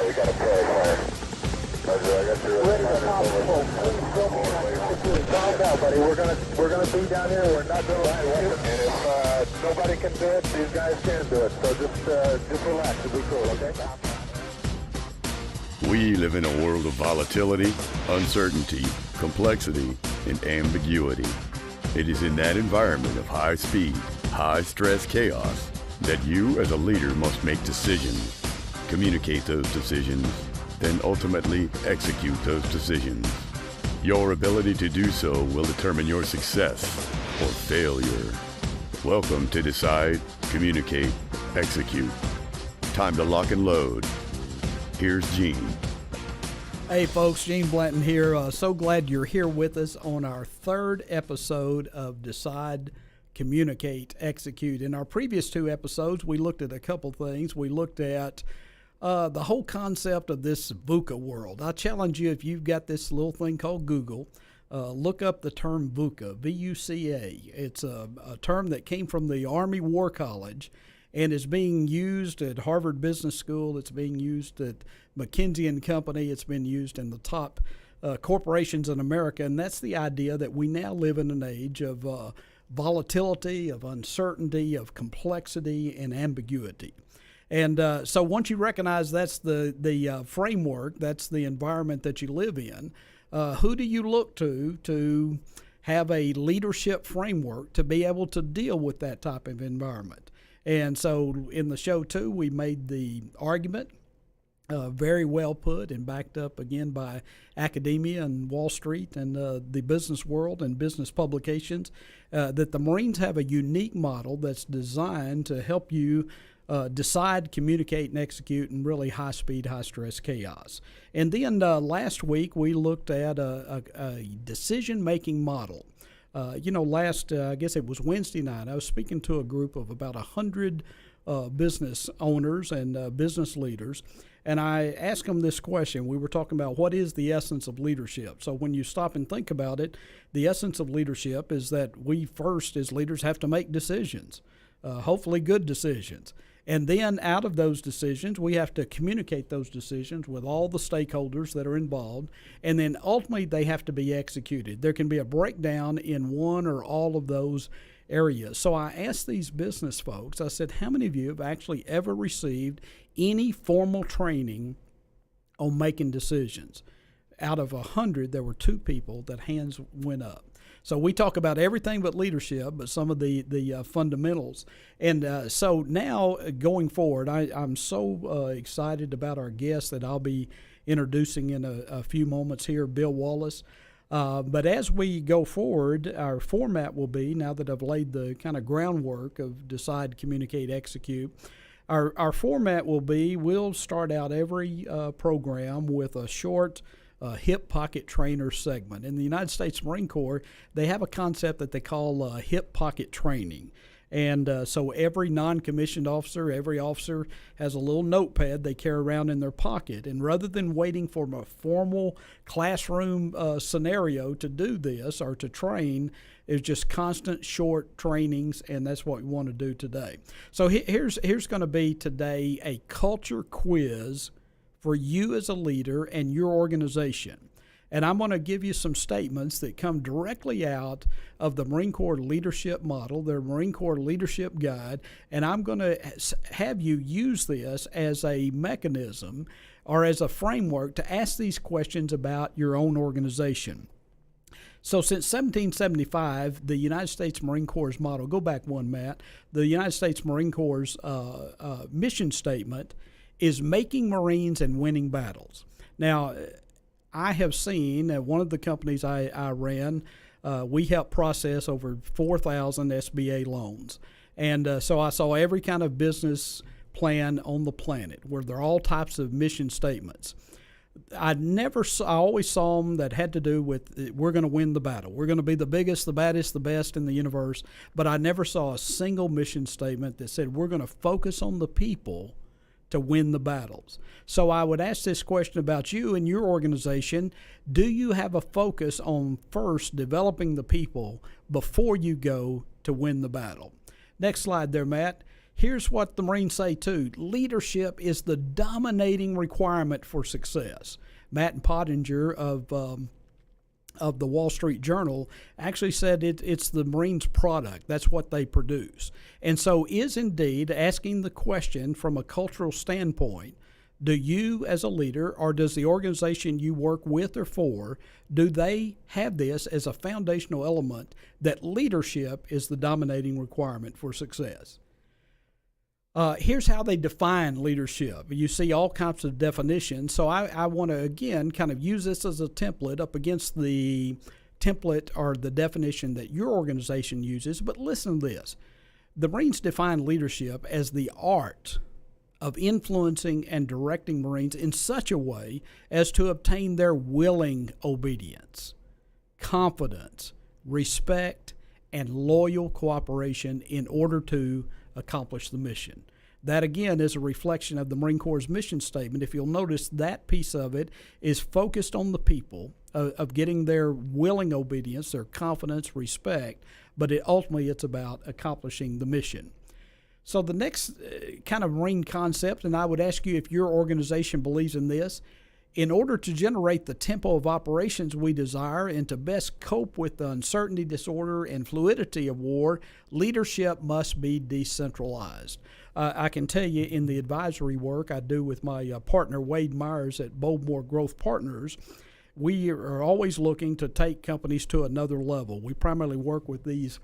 we got a prayer. Roger, I got your ready to calm down, buddy. We're gonna be down here. We're not gonna lie. And if nobody can do it, these guys can do it. So just relax and be cool, okay? We live in a world of volatility, uncertainty, complexity, and ambiguity. It is in that environment of high speed, high stress chaos that you as a leader must make decisions, communicate those decisions, then ultimately execute those decisions. Your ability to do so will determine your success or failure. Welcome to Decide, Communicate, Execute. Time to lock and load. Here's Gene. Hey folks, Gene Blanton here. So glad you're here with us on our third episode of Decide, Communicate, Execute. In our previous two episodes, we looked at a couple things. We looked at the whole concept of this VUCA world. I challenge you, if you've got this little thing called Google, look up the term VUCA, V-U-C-A. It's a term that came from the Army War College and is being used at Harvard Business School. It's being used at McKinsey & Company. It's been used in the top corporations in America. And that's the idea that we now live in an age of volatility, of uncertainty, of complexity, and ambiguity. And so once you recognize that's the framework, that's the environment that you live in, who do you look to have a leadership framework to be able to deal with that type of environment? And so in the show, too, we made the argument, very well put and backed up again by academia and Wall Street and the business world and business publications, that the Marines have a unique model that's designed to help you decide, communicate, and execute in really high-speed, high-stress chaos. And then last week we looked at a decision-making model. I guess it was Wednesday night, I was speaking to a group of about 100 business owners and business leaders, and I asked them this question. We were talking about what is the essence of leadership. So when you stop and think about it, the essence of leadership is that we first as leaders have to make decisions, hopefully good decisions. And then out of those decisions, we have to communicate those decisions with all the stakeholders that are involved. And then ultimately, they have to be executed. There can be a breakdown in one or all of those areas. So I asked these business folks, I said, how many of you have actually ever received any formal training on making decisions? Out of 100, there were 2 people that hands went up. So we talk about everything but leadership, but some of the fundamentals. And so now going forward, I'm so excited about our guest that I'll be introducing in a few moments here, Bill Wallace. But as we go forward, our format will be, now that I've laid the kind of groundwork of Decide, Communicate, Execute, our format will be, we'll start out every program with a short hip pocket trainer segment. In the United States Marine Corps, they have a concept that they call hip pocket training. And so every non-commissioned officer, every officer has a little notepad they carry around in their pocket. And rather than waiting for a formal classroom scenario to do this or to train, it's just constant short trainings, and that's what we want to do today. So here's going to be today a culture quiz for you as a leader and your organization. And I'm going to give you some statements that come directly out of the Marine Corps Leadership Model, their Marine Corps Leadership Guide, and I'm going to have you use this as a mechanism or as a framework to ask these questions about your own organization. So since 1775, the United States Marine Corps' motto, go back one, Matt, the United States Marine Corps' mission statement is making Marines and winning battles. Now, I have seen at one of the companies I ran, we helped process over 4,000 SBA loans. And so I saw every kind of business plan on the planet where there are all types of mission statements. I always saw them that had to do with we're going to win the battle. We're going to be the biggest, the baddest, the best in the universe. But I never saw a single mission statement that said we're going to focus on the people to win the battles. So I would ask this question about you and your organization. Do you have a focus on first developing the people before you go to win the battle? Next slide there, Matt. Here's what the Marines say too: leadership is the dominating requirement for success. Matt and Pottinger of the Wall Street Journal actually said it's the Marines' product. That's what they produce. And so is indeed asking the question from a cultural standpoint, do you as a leader, or does the organization you work with or for, do they have this as a foundational element that leadership is the dominating requirement for success? Here's how they define leadership. You see all kinds of definitions. So I want to, again, kind of use this as a template up against the template or the definition that your organization uses. But listen to this. The Marines define leadership as the art of influencing and directing Marines in such a way as to obtain their willing obedience, confidence, respect, and loyal cooperation in order to accomplish the mission. That, again, is a reflection of the Marine Corps' mission statement. If you'll notice, that piece of it is focused on the people, of getting their willing obedience, their confidence, respect, but ultimately it's about accomplishing the mission. So the next kind of Marine concept, and I would ask you if your organization believes in this: in order to generate the tempo of operations we desire and to best cope with the uncertainty, disorder, and fluidity of war, leadership must be decentralized. I can tell you, in the advisory work I do with my partner Wade Myers at Bowmore Growth Partners, we are always looking to take companies to another level. We primarily work with these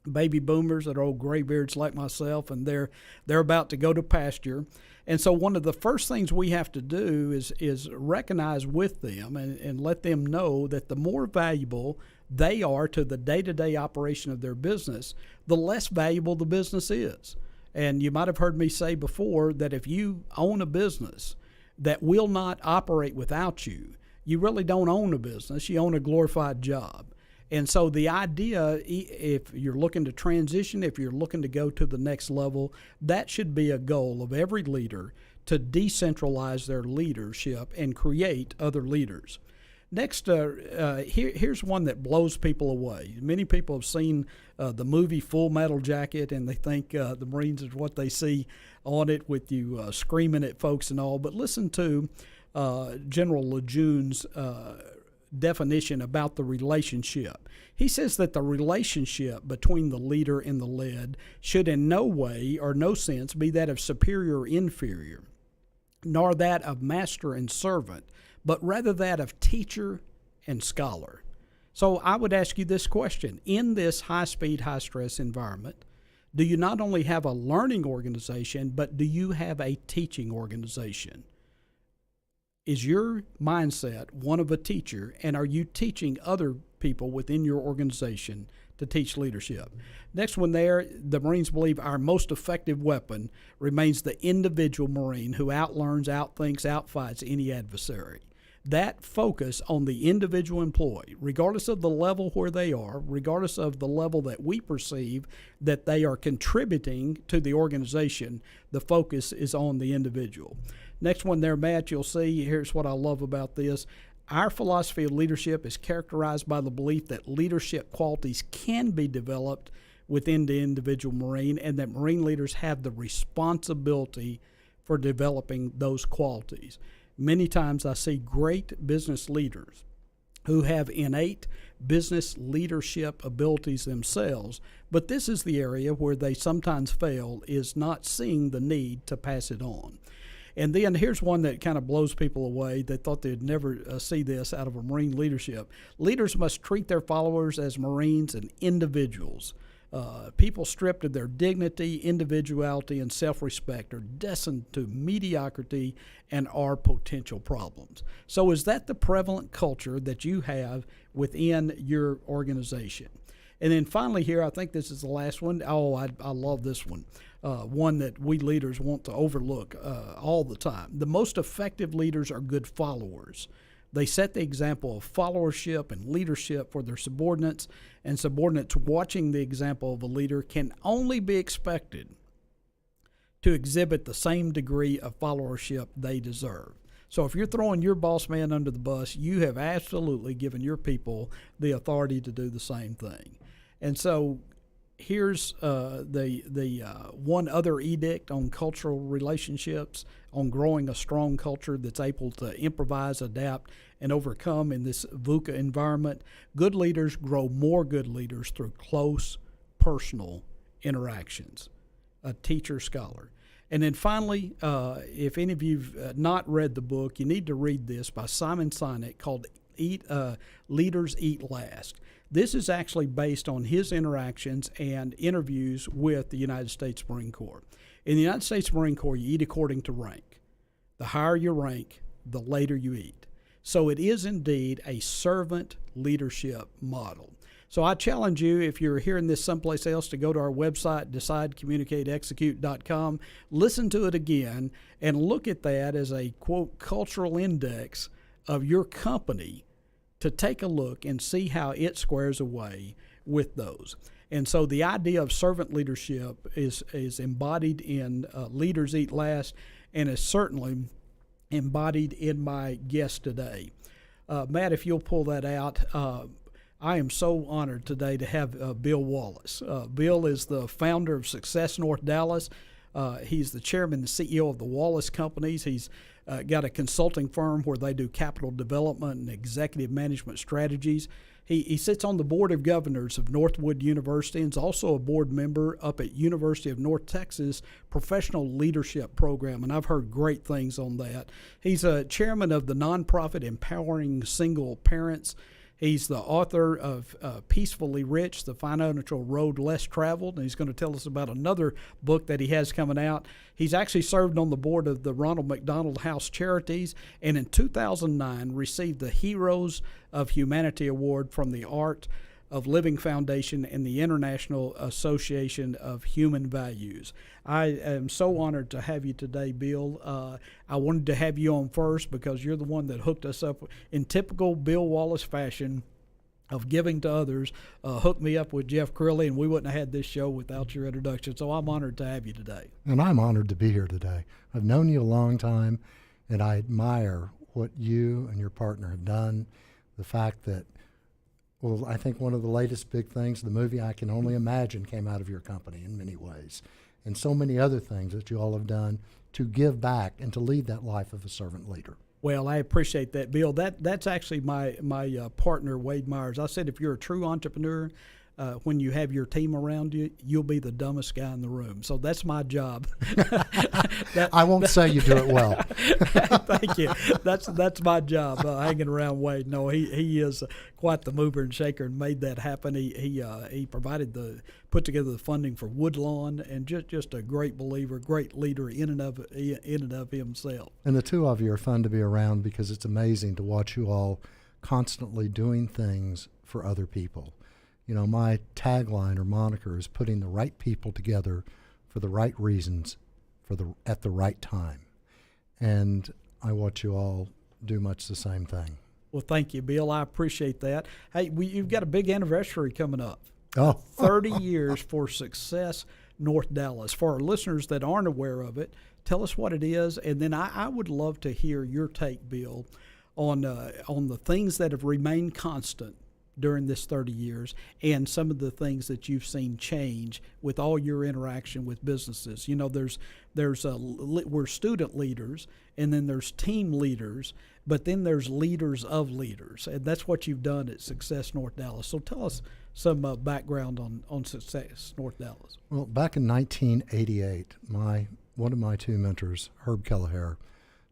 baby boomers that are old graybeards like myself, and they're about to go to pasture. And so one of the first things we have to do is recognize with them and let them know that the more valuable they are to the day-to-day operation of their business, the less valuable the business is. And you might have heard me say before that if you own a business that will not operate without you, you really don't own a business, you own a glorified job. And so the idea, if you're looking to transition, if you're looking to go to the next level, that should be a goal of every leader, to decentralize their leadership and create other leaders. Next, here's one that blows people away. Many people have seen the movie Full Metal Jacket, and they think the Marines is what they see on it, with you screaming at folks and all. But listen to General Lejeune's definition about the relationship. He says that the relationship between the leader and the led should in no way or no sense be that of superior or inferior, nor that of master and servant, but rather that of teacher and scholar. So I would ask you this question: in this high-speed, high-stress environment, do you not only have a learning organization, but do you have a teaching organization? Is your mindset one of a teacher, and are you teaching other people within your organization to teach leadership? Next one there, the Marines believe our most effective weapon remains the individual Marine who outlearns, outthinks, outfights any adversary. That focus on the individual employee, regardless of the level where they are, regardless of the level that we perceive that they are contributing to the organization, the focus is on the individual. Next one there, Matt, you'll see, here's what I love about this. Our philosophy of leadership is characterized by the belief that leadership qualities can be developed within the individual Marine, and that Marine leaders have the responsibility for developing those qualities. Many times I see great business leaders who have innate business leadership abilities themselves, but this is the area where they sometimes fail, is not seeing the need to pass it on. And then here's one that kind of blows people away. They thought they'd never see this out of a Marine leadership. Leaders must treat their followers as Marines and individuals. People stripped of their dignity, individuality, and self-respect are destined to mediocrity and are potential problems. So is that the prevalent culture that you have within your organization? And then finally here, I think this is the last one. Oh, I love this one. One that we leaders want to overlook all the time. The most effective leaders are good followers. They set the example of followership and leadership for their subordinates, and subordinates watching the example of a leader can only be expected to exhibit the same degree of followership they deserve. So if you're throwing your boss man under the bus, you have absolutely given your people the authority to do the same thing. And so here's the one other edict on cultural relationships, on growing a strong culture that's able to improvise, adapt, and overcome in this VUCA environment. Good leaders grow more good leaders through close personal interactions. A teacher scholar. And then finally, if any of you've not read the book, you need to read this by Simon Sinek called Leaders Eat Last. This is actually based on his interactions and interviews with the United States Marine Corps. In the United States Marine Corps, you eat according to rank. The higher your rank, the later you eat. So it is indeed a servant leadership model. So I challenge you, if you're hearing this someplace else, to go to our website, decidecommunicateexecute.com, listen to it again, and look at that as a, quote, cultural index of your company to take a look and see how it squares away with those. And so the idea of servant leadership is embodied in Leaders Eat Last, and is certainly embodied in my guest today. Matt, if you'll pull that out. I am so honored today to have Bill Wallace. Bill is the founder of Success North Dallas. He's the chairman and CEO of the Wallace Companies. He's got a consulting firm where they do capital development and executive management strategies. He sits on the board of governors of Northwood University and is also a board member up at University of North Texas Professional Leadership Program, and I've heard great things on that. He's a chairman of the nonprofit Empowering Single Parents. He's the author of Peacefully Rich, The Financial Road Less Traveled, and he's going to tell us about another book that he has coming out. He's actually served on the board of the Ronald McDonald House Charities, and in 2009 received the Heroes of Humanity Award from the Art of Living Foundation and the International Association of Human Values. I am so honored to have you today, Bill. I wanted to have you on first because you're the one that hooked us up in typical Bill Wallace fashion of giving to others. Hooked me up with Jeff Crilly, and we wouldn't have had this show without your introduction. So I'm honored to have you today. And I'm honored to be here today. I've known you a long time, and I admire what you and your partner have done. The fact that, well, I think one of the latest big things, the movie I Can Only Imagine, came out of your company in many ways. And so many other things that you all have done to give back and to lead that life of a servant leader. Well, I appreciate that, Bill. That's actually my partner, Wade Myers. I said if you're a true entrepreneur, when you have your team around you, you'll be the dumbest guy in the room. So that's my job. I won't say you do it well. Thank you. That's my job, hanging around Wade. No, he is quite the mover and shaker and made that happen. He put together the funding for Woodlawn, and just a great believer, great leader in and of himself. And the two of you are fun to be around because it's amazing to watch you all constantly doing things for other people. You know, my tagline or moniker is putting the right people together for the right reasons at the right time. And I watch you all do much the same thing. Well, thank you, Bill. I appreciate that. Hey, you've got a big anniversary coming up. Oh. 30 years for Success North Dallas. For our listeners that aren't aware of it, tell us what it is, and then I would love to hear your take, Bill, on the things that have remained constant during this 30 years and some of the things that you've seen change with all your interaction with businesses. You know, we're student leaders, and then there's team leaders, but then there's leaders of leaders, and that's what you've done at Success North Dallas. So tell us some background on Success North Dallas. Well, back in 1988, one of my two mentors, Herb Kelleher,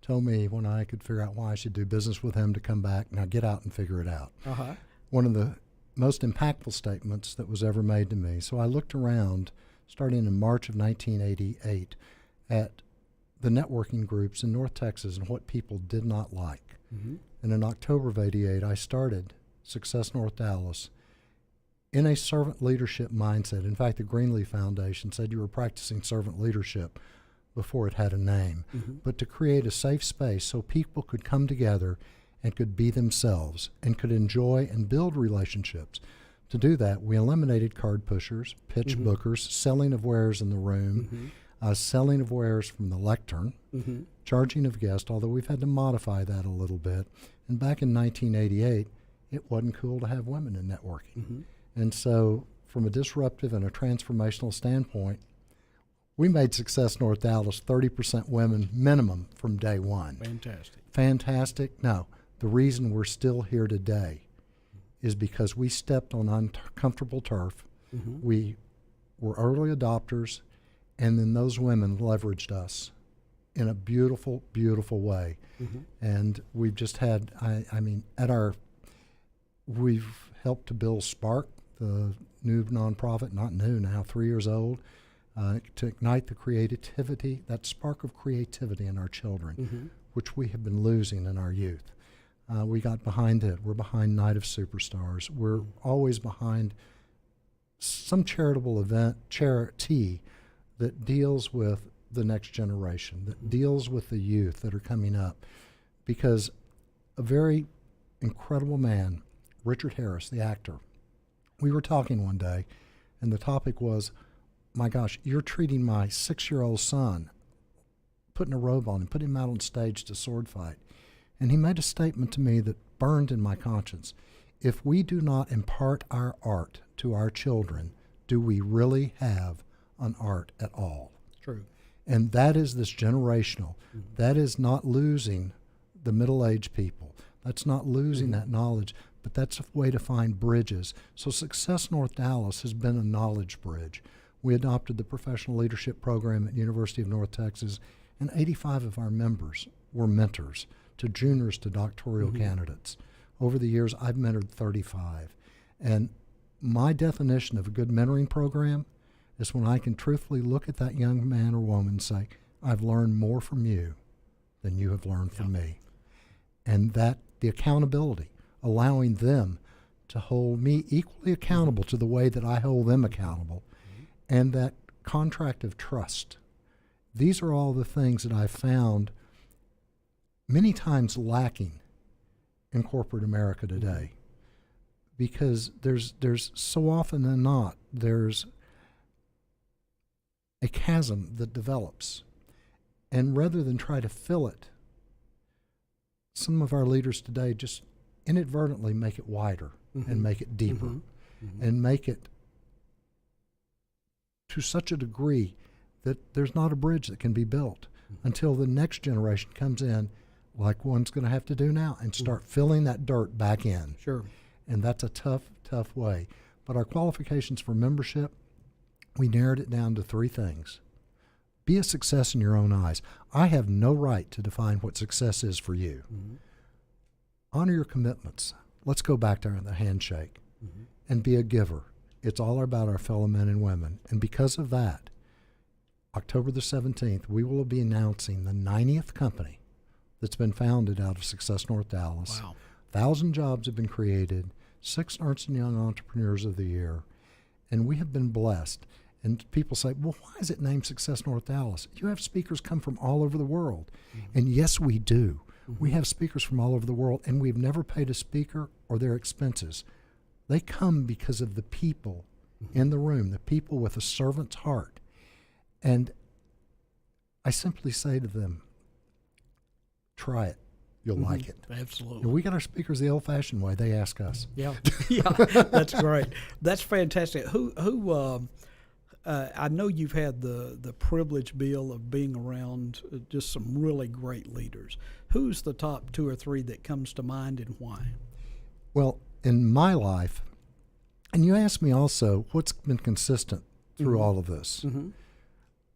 told me when I could figure out why I should do business with him to come back, now get out and figure it out. Uh-huh. One of the most impactful statements that was ever made to me. So I looked around, starting in March of 1988, at the networking groups in North Texas and what people did not like. Mm-hmm. And in October of '88, I started Success North Dallas in a servant leadership mindset. In fact, the Greenlee Foundation said you were practicing servant leadership before it had a name, mm-hmm. but to create a safe space so people could come together and could be themselves and could enjoy and build relationships. To do that, we eliminated card pushers, pitch mm-hmm. bookers, selling of wares in the room, mm-hmm. Selling of wares from the lectern, mm-hmm. charging of guests, although we've had to modify that a little bit. And back in 1988, it wasn't cool to have women in networking. Mm-hmm. And so from a disruptive and a transformational standpoint, we made Success North Dallas 30% women minimum from day one. Fantastic. Fantastic? No. The reason we're still here today is because we stepped on uncomfortable turf. We were early adopters, and then those women leveraged us in a beautiful, beautiful way. And we've just had, we've helped to build Spark, the new nonprofit, not new now, 3 years old, to ignite the creativity, that spark of creativity in our children, which we have been losing in our youth. We got behind it. We're behind Night of Superstars. We're always behind some charitable event, charity, that deals with the next generation, that deals with the youth that are coming up. Because a very incredible man, Richard Harris, the actor, we were talking one day, and the topic was, my gosh, you're treating my 6-year-old son, putting a robe on him, putting him out on stage to sword fight. And he made a statement to me that burned in my conscience. If we do not impart our art to our children, do we really have an art at all? True. And that is this generational. That is not losing the middle-aged people. That's not losing that knowledge, but that's a way to find bridges. So Success North Dallas has been a knowledge bridge. We adopted the professional leadership program at University of North Texas, and 85 of our members were mentors to juniors to doctoral candidates. Over the years, I've mentored 35. And my definition of a good mentoring program is when I can truthfully look at that young man or woman and say, I've learned more from you than you have learned from me. And that the accountability, allowing them to hold me equally accountable to the way that I hold them accountable, and that contract of trust. These are all the things that I've found many times lacking in corporate America today, because there's so often than not, there's a chasm that develops. And rather than try to fill it, some of our leaders today just inadvertently make it wider and make it deeper and make it to such a degree that there's not a bridge that can be built until the next generation comes in, like one's going to have to do now, and start filling that dirt back in. Sure. And that's a tough, tough way. But our qualifications for membership, we narrowed it down to 3 things. Be a success in your own eyes. I have no right to define what success is for you. Honor your commitments. Let's go back to the handshake. And be a giver. It's all about our fellow men and women. And because of that, October the 17th, we will be announcing the 90th company that's been founded out of Success North Dallas. Wow. 1,000 jobs have been created, 6 Ernst & Young Entrepreneurs of the Year, and we have been blessed. And people say, well, why is it named Success North Dallas? You have speakers come from all over the world. And yes, we do. We have speakers from all over the world, and we've never paid a speaker or their expenses. They come because of the people in the room, the people with a servant's heart. And I simply say to them, try it. You'll like it. Absolutely. And we got our speakers the old-fashioned way. They ask us. Yeah, yeah, that's great. That's fantastic. I know you've had the privilege, Bill, of being around just some really great leaders. Who's the top 2 or 3 that comes to mind, and why? Well, in my life, and you asked me also, what's been consistent through all of this?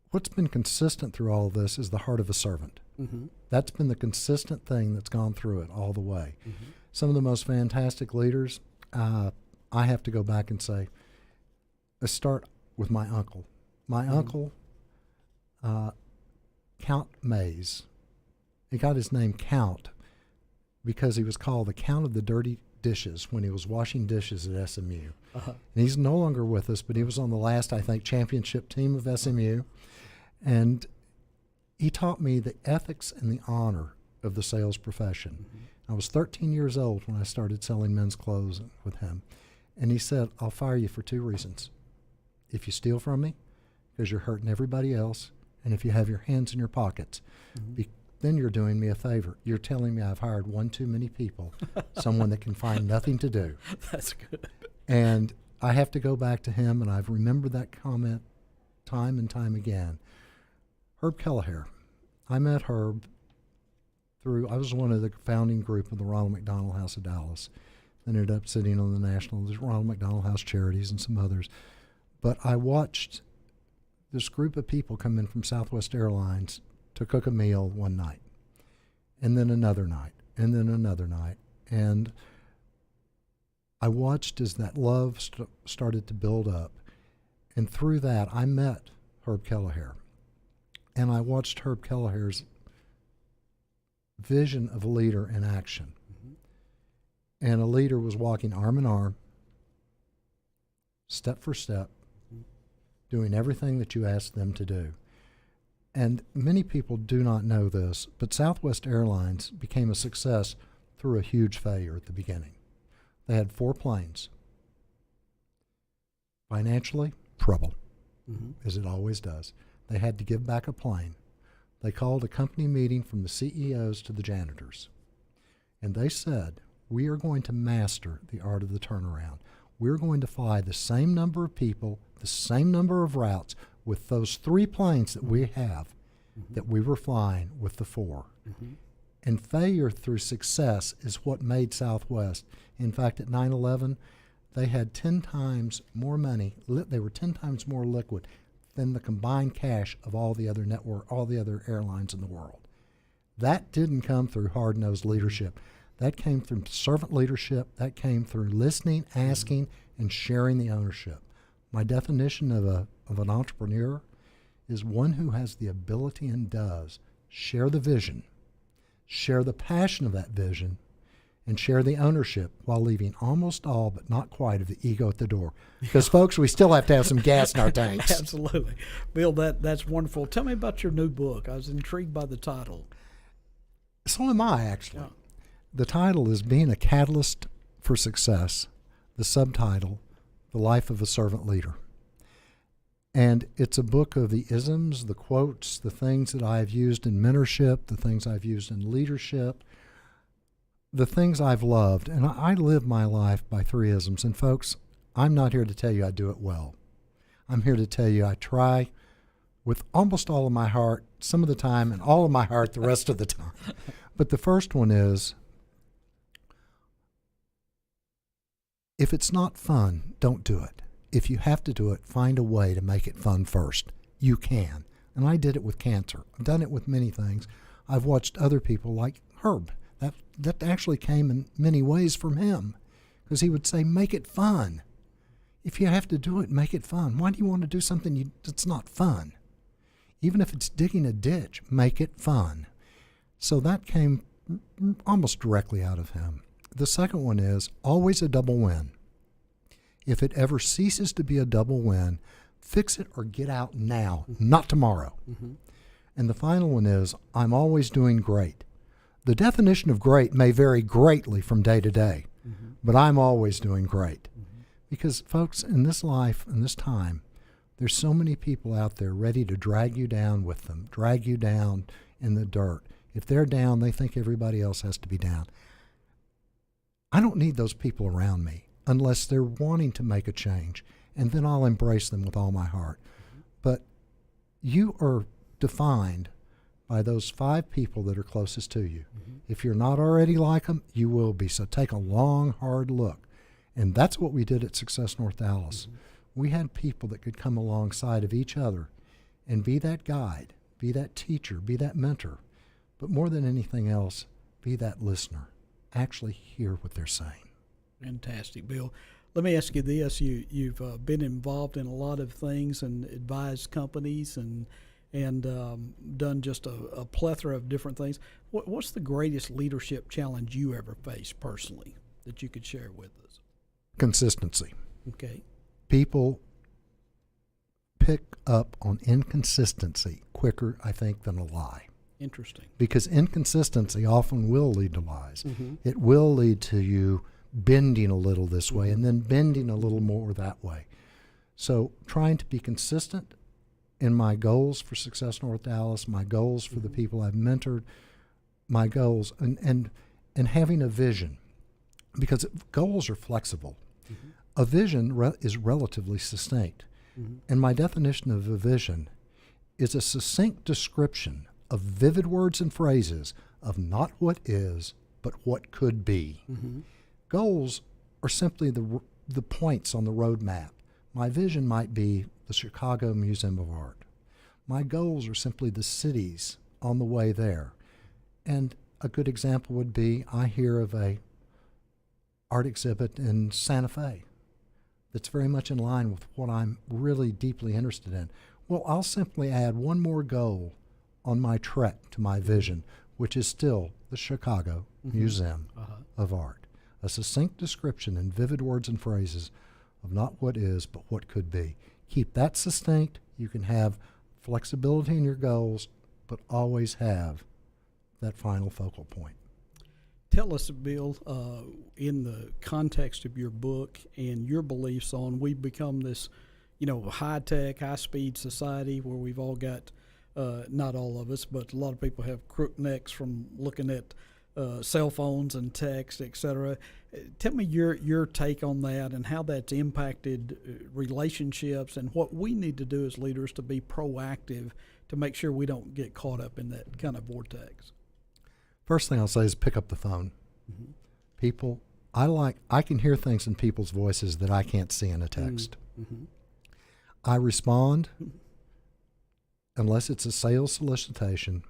What's been consistent through all of this is the heart of a servant. That's been the consistent thing that's gone through it all the way. Some of the most fantastic leaders, I have to go back and say, let's start with my uncle. My uncle, Count Mays, he got his name Count because he was called the Count of the Dirty Dishes when he was washing dishes at SMU. And he's no longer with us, but he was on the last, I think, championship team of SMU. And he taught me the ethics and the honor of the sales profession. I was 13 years old when I started selling men's clothes with him. And he said, I'll fire you for 2 reasons. If you steal from me, because you're hurting everybody else, and if you have your hands in your pockets, then you're doing me a favor. You're telling me I've hired one too many people, someone that can find nothing to do. That's good. And I have to go back to him, and I've remembered that comment time and time again. Herb Kelleher. I met Herb I was one of the founding group of the Ronald McDonald House of Dallas. Ended up sitting on the National Ronald McDonald House Charities and some others. But I watched this group of people come in from Southwest Airlines to cook a meal one night, and then another night, and then another night. And I watched as that love started to build up. And through that, I met Herb Kelleher. And I watched Herb Kelleher's vision of a leader in action. Mm-hmm. And a leader was walking arm in arm, step for step, doing everything that you asked them to do. And many people do not know this, but Southwest Airlines became a success through a huge failure at the beginning. They had 4 planes. Financially, trouble, as it always does. They had to give back a plane. They called a company meeting from the CEOs to the janitors. And they said, we are going to master the art of the turnaround. We're going to fly the same number of people, the same number of routes with those 3 planes that we have that we were flying with the 4. And failure through success is what made Southwest. In fact, at 9/11, they had 10 times more money. They were 10 times more liquid than the combined cash of all the other airlines in the world. That didn't come through hard-nosed leadership. That came through servant leadership. That came through listening, asking, and sharing the ownership. My definition of an entrepreneur is one who has the ability and does share the vision, share the passion of that vision, and share the ownership while leaving almost all, but not quite, of the ego at the door. Because, folks, we still have to have some gas in our tanks. Absolutely. Bill, that's wonderful. Tell me about your new book. I was intrigued by the title. So am I, actually. Yeah. The title is Being a Catalyst for Success. The subtitle, The Life of a Servant Leader. And it's a book of the isms, the quotes, the things that I've used in mentorship, the things I've used in leadership, the things I've loved. And I live my life by 3 isms. And folks, I'm not here to tell you I do it well. I'm here to tell you I try with almost all of my heart, some of the time, and all of my heart the rest of the time. But the first one is, if it's not fun, don't do it. If you have to do it, find a way to make it fun first. You can. And I did it with cancer. I've done it with many things. I've watched other people like Herb. That actually came in many ways from him, because he would say, make it fun. If you have to do it, make it fun. Why do you want to do something that's not fun? Even if it's digging a ditch, make it fun. So that came almost directly out of him. The second one is always a double win. If it ever ceases to be a double win, fix it or get out now, not tomorrow. And the final one is, I'm always doing great. The definition of great may vary greatly from day to day, but I'm always doing great. Because, folks, in this life, in this time, there's so many people out there ready to drag you down with them, drag you down in the dirt. If they're down, they think everybody else has to be down. I don't need those people around me unless they're wanting to make a change, and then I'll embrace them with all my heart. But you are defined by those 5 people that are closest to you. If you're not already like them, you will be. So take a long, hard look. And that's what we did at Success North Dallas. We had people that could come alongside of each other and be that guide, be that teacher, be that mentor. But more than anything else, be that listener. Actually hear what they're saying. Fantastic, Bill. Let me ask you this. You've been involved in a lot of things and advised companies and done just a plethora of different things. What's the greatest leadership challenge you ever faced personally that you could share with us? Consistency. Okay. People pick up on inconsistency quicker, I think, than a lie. Interesting. Because inconsistency often will lead to lies. It will lead to you bending a little this way and then bending a little more that way. So trying to be consistent in my goals for Success North Dallas, my goals for the people I've mentored, my goals, and having a vision. Because goals are flexible. A vision is relatively succinct. And my definition of a vision is a succinct description of vivid words and phrases of not what is, but what could be. Goals are simply the points on the road map. My vision might be the Chicago Museum of Art. My goals are simply the cities on the way there. And a good example would be, I hear of a art exhibit in Santa Fe that's very much in line with what I'm really deeply interested in. Well, I'll simply add one more goal on my trek to my vision, which is still the Chicago Museum of Art. A succinct description in vivid words and phrases of not what is, but what could be. Keep that succinct. You can have flexibility in your goals, but always have that final focal point. Tell us, Bill, in the context of your book and your beliefs on we've become this, high-tech, high-speed society where we've all got, not all of us, but a lot of people have crook necks from looking at cell phones and text, et cetera. Tell me your take on that and how that's impacted relationships and what we need to do as leaders to be proactive to make sure we don't get caught up in that kind of vortex. First thing I'll say is pick up the phone. People, I can hear things in people's voices that I can't see in a text. I respond, unless it's a sales solicitation,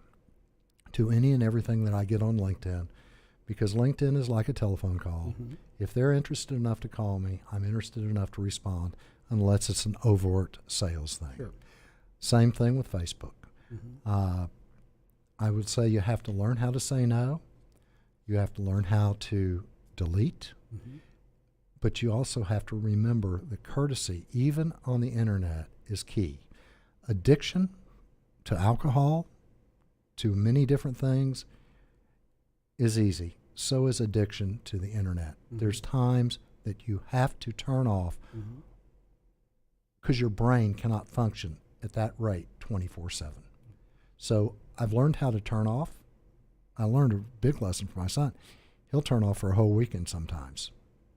to any and everything that I get on LinkedIn, because LinkedIn is like a telephone call. If they're interested enough to call me, I'm interested enough to respond, unless it's an overt sales thing. Sure. Same thing with Facebook. I would say you have to learn how to say no. You have to learn how to delete. But you also have to remember that courtesy, even on the internet, is key. Addiction to alcohol, to many different things, is easy. So is addiction to the internet. There's times that you have to turn off because your brain cannot function at that rate 24/7. So I've learned how to turn off. I learned a big lesson from my son. He'll turn off for a whole weekend sometimes.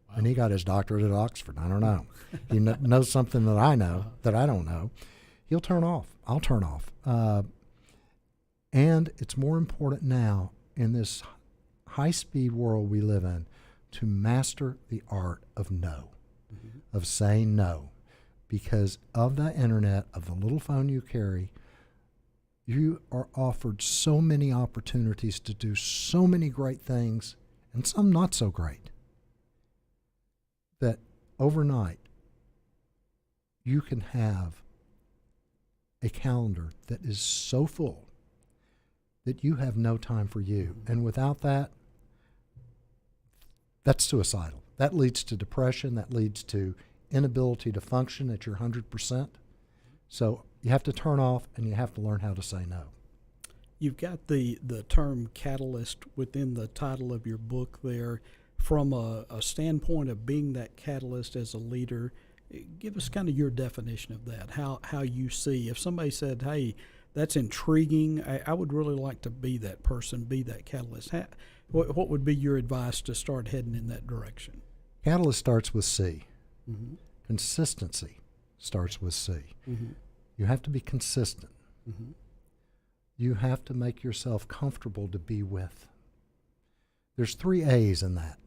Wow. And he got his doctorate at Oxford. I don't know. He knows something that I know that I don't know. He'll turn off. I'll turn off. And it's more important now in this high-speed world we live in to master the art of no, of saying no. Because of the internet, of the little phone you carry, you are offered so many opportunities to do so many great things, and some not so great, that overnight you can have a calendar that is so full that you have no time for you. And without that, that's suicidal. That leads to depression. That leads to inability to function at your 100%. So you have to turn off, and you have to learn how to say no. You've got the term catalyst within the title of your book there. From a standpoint of being that catalyst as a leader, give us kind of your definition of that, how you see. If somebody said, hey, that's intriguing, I would really like to be that person, be that catalyst. What would be your advice to start heading in that direction? Catalyst starts with C. Consistency starts with C. You have to be consistent. You have to make yourself comfortable to be with. There's 3 A's in that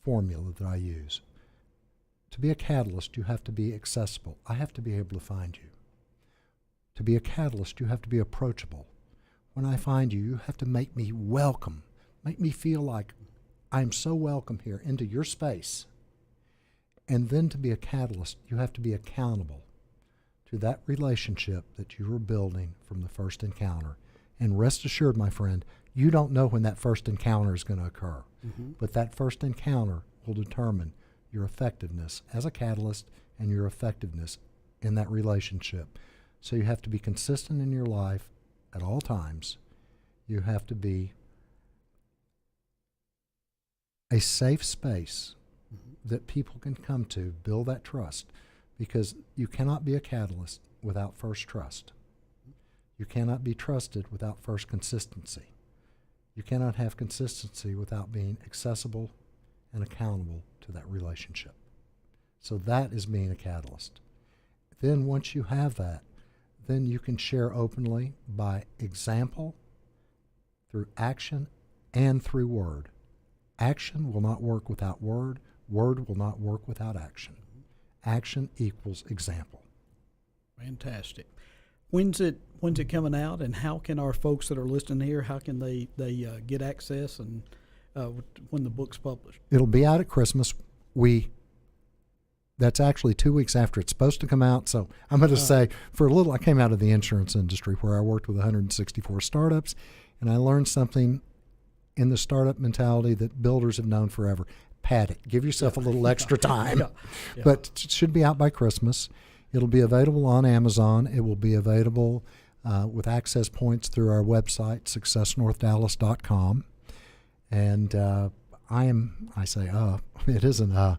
formula that I use. To be a catalyst, you have to be accessible. I have to be able to find you. To be a catalyst, you have to be approachable. When I find you, you have to make me welcome. Make me feel like I'm so welcome here into your space. And then to be a catalyst, you have to be accountable to that relationship that you were building from the first encounter. And rest assured, my friend, you don't know when that first encounter is going to occur. But that first encounter will determine your effectiveness as a catalyst and your effectiveness in that relationship. So you have to be consistent in your life at all times. You have to be a safe space that people can come to, build that trust, because you cannot be a catalyst without first trust. You cannot be trusted without first consistency. You cannot have consistency without being accessible and accountable to that relationship. So that is being a catalyst. Then once you have that, then you can share openly by example, through action, and through word. Action will not work without word. Word will not work without action. Action equals example. Fantastic. When's it coming out, and how can our folks that are listening here, how can they get access and when the book's published? It'll be out at Christmas. That's actually 2 weeks after it's supposed to come out. So I'm going to say, for a little, I came out of the insurance industry where I worked with 164 startups, and I learned something in the startup mentality that builders have known forever. Pad it. Give yourself a little extra time. Yeah. But it should be out by Christmas. It'll be available on Amazon. It will be available with access points through our website, successnorthdallas.com. And it isn't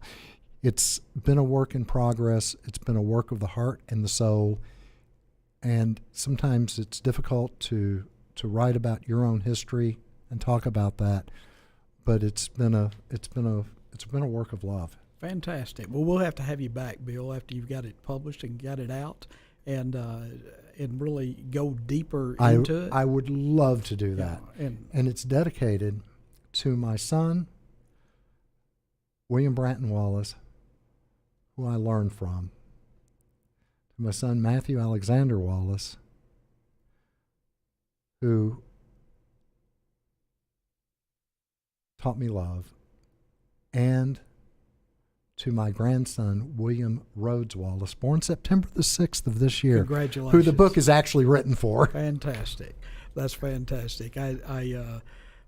it's been a work in progress. It's been a work of the heart and the soul. And sometimes it's difficult to write about your own history and talk about that. But it's been a work of love. Fantastic. Well, we'll have to have you back, Bill, after you've got it published and got it out, and really go deeper into it. I would love to do that. Yeah, and it's dedicated to my son, William Branton Wallace, who I learned from, to my son, Matthew Alexander Wallace, who taught me love, and to my grandson, William Rhodes Wallace, born September the 6th of this year. Congratulations. Who the book is actually written for. Fantastic. That's fantastic.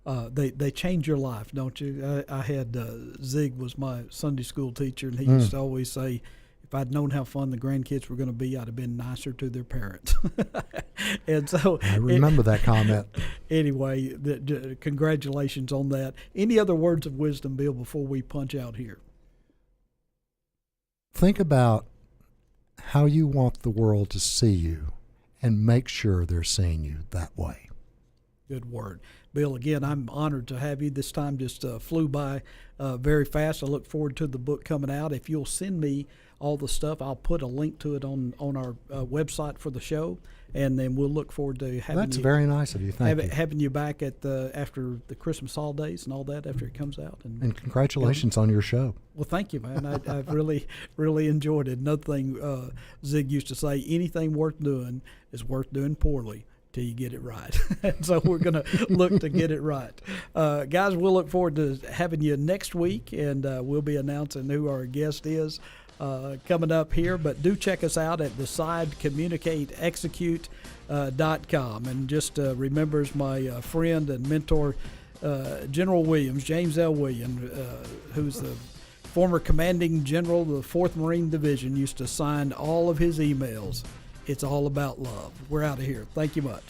They change your life, don't you? I had Zig was my Sunday school teacher, and he used to always say, if I'd known how fun the grandkids were going to be, I'd have been nicer to their parents. And so I remember that comment. Anyway, congratulations on that. Any other words of wisdom, Bill, before we punch out here? Think about how you want the world to see you and make sure they're seeing you that way. Good word. Bill, again, I'm honored to have you. This time just flew by very fast. I look forward to the book coming out. If you'll send me all the stuff, I'll put a link to it on our website for the show, and then we'll look forward to having That's very nice of you. Thank you. Having you back at after the Christmas holidays and all that, after it comes out. And congratulations on your show. Well, thank you, man. I've really, really enjoyed it. Another thing Zig used to say, anything worth doing is worth doing poorly till you get it right. And so we're going to look to get it right. Guys, we'll look forward to having you next week, and we'll be announcing who our guest is coming up here. But do check us out at DecideCommunicateExecute.com. And just remember, as my friend and mentor, General Williams, James L. Williams, who's the former commanding general of the 4th Marine Division, used to sign all of his emails, "It's all about love." We're out of here. Thank you much.